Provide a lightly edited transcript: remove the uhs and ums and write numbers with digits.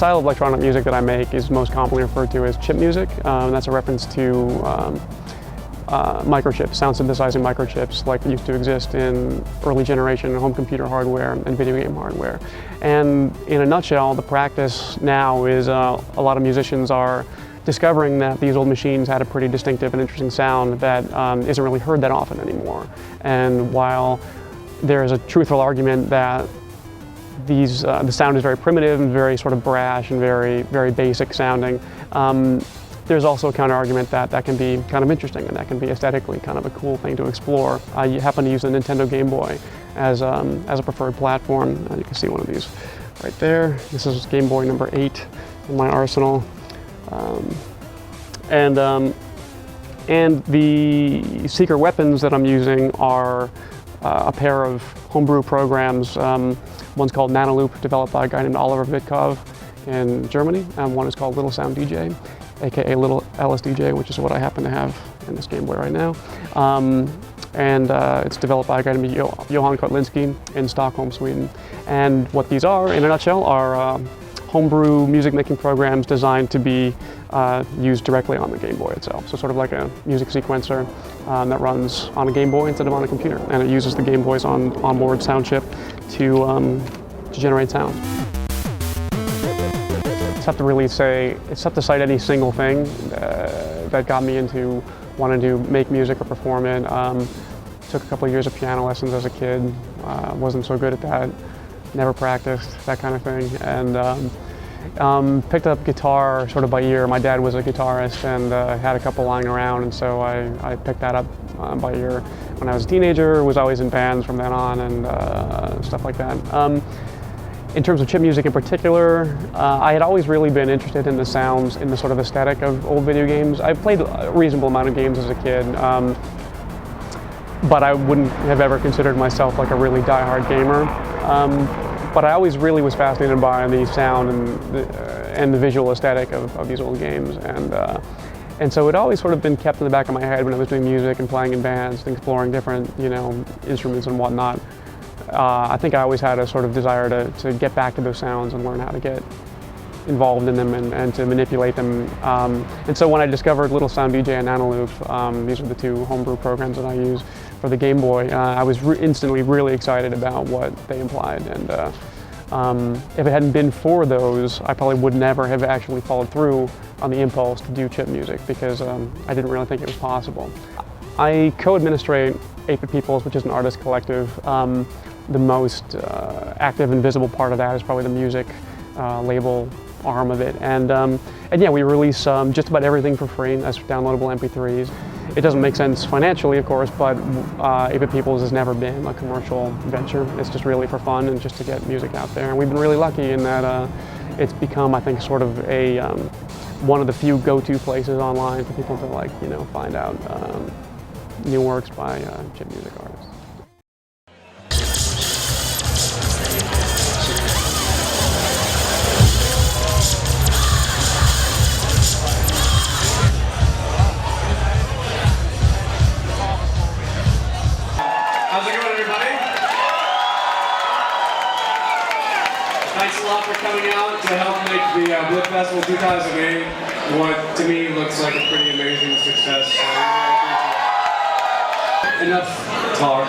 style of electronic music that I make is most commonly referred to as chip music. That's a reference to microchips, sound synthesizing microchips like used to exist in early generation home computer hardware and video game hardware. And in a nutshell, the practice now is a lot of musicians are discovering that these old machines had a pretty distinctive and interesting sound that isn't really heard that often anymore. And while there is a truthful argument that the sound is very primitive and very sort of brash and very basic sounding, there's also a counter-argument that that can be kind of interesting and that can be aesthetically kind of a cool thing to explore. I happen to use the Nintendo Gameboy as a preferred platform. You can see one of these right there. This is Gameboy number 8 in my arsenal. And the secret weapons that I'm using are a pair of homebrew programs. One's called Nanoloop, developed by a guy named Oliver Vitkov in Germany, and one is called Little Sound DJ, aka Little LSDJ, which is what I happen to have in this Game Boy right now. It's developed by a guy named Johan Kotlinski in Stockholm, Sweden. And what these are, in a nutshell, are homebrew music making programs designed to be used directly on the Game Boy itself. So sort of like a music sequencer that runs on a Game Boy instead of on a computer. And it uses the Game Boy's onboard sound chip to generate sound. It's tough to really say, it's tough to cite any single thing that got me into wanting to make music or perform it. Took a couple of years of piano lessons as a kid, wasn't so good at that, never practiced, that kind of thing. And picked up guitar sort of by ear. My dad was a guitarist and had a couple lying around, and so I picked that up by ear when I was a teenager, was always in bands from then on and stuff like that. In terms of chip music in particular, I had always really been interested in the sounds, in the sort of aesthetic of old video games. I played a reasonable amount of games as a kid, but I wouldn't have ever considered myself like a really die-hard gamer. But I always really was fascinated by the sound and the visual aesthetic of these old games. And so it always sort of been kept in the back of my head when I was doing music and playing in bands and exploring different, instruments and whatnot. I think I always had a sort of desire to get back to those sounds and learn how to get involved in them and to manipulate them. And so when I discovered Little Sound DJ and Nanoloop, these are the two homebrew programs that I use for the Game Boy, I was instantly really excited about what they implied. And if it hadn't been for those, I probably would never have actually followed through on the impulse to do chip music because I didn't really think it was possible. I co-administrate 8-Bit Peoples, which is an artist collective. The most active and visible part of that is probably the music label arm of it. And yeah, we release just about everything for free as downloadable MP3s. It doesn't make sense financially, of course, but 8-Bit Peoples has never been a commercial venture. It's just really for fun and just to get music out there. And we've been really lucky in that it's become, I think, sort of a one of the few go-to places online for people to find out new works by chip music artists. How's it going, everybody? Thanks a lot for coming out to help make the Blip Festival 2008 what to me looks like a pretty amazing success. So enough talk.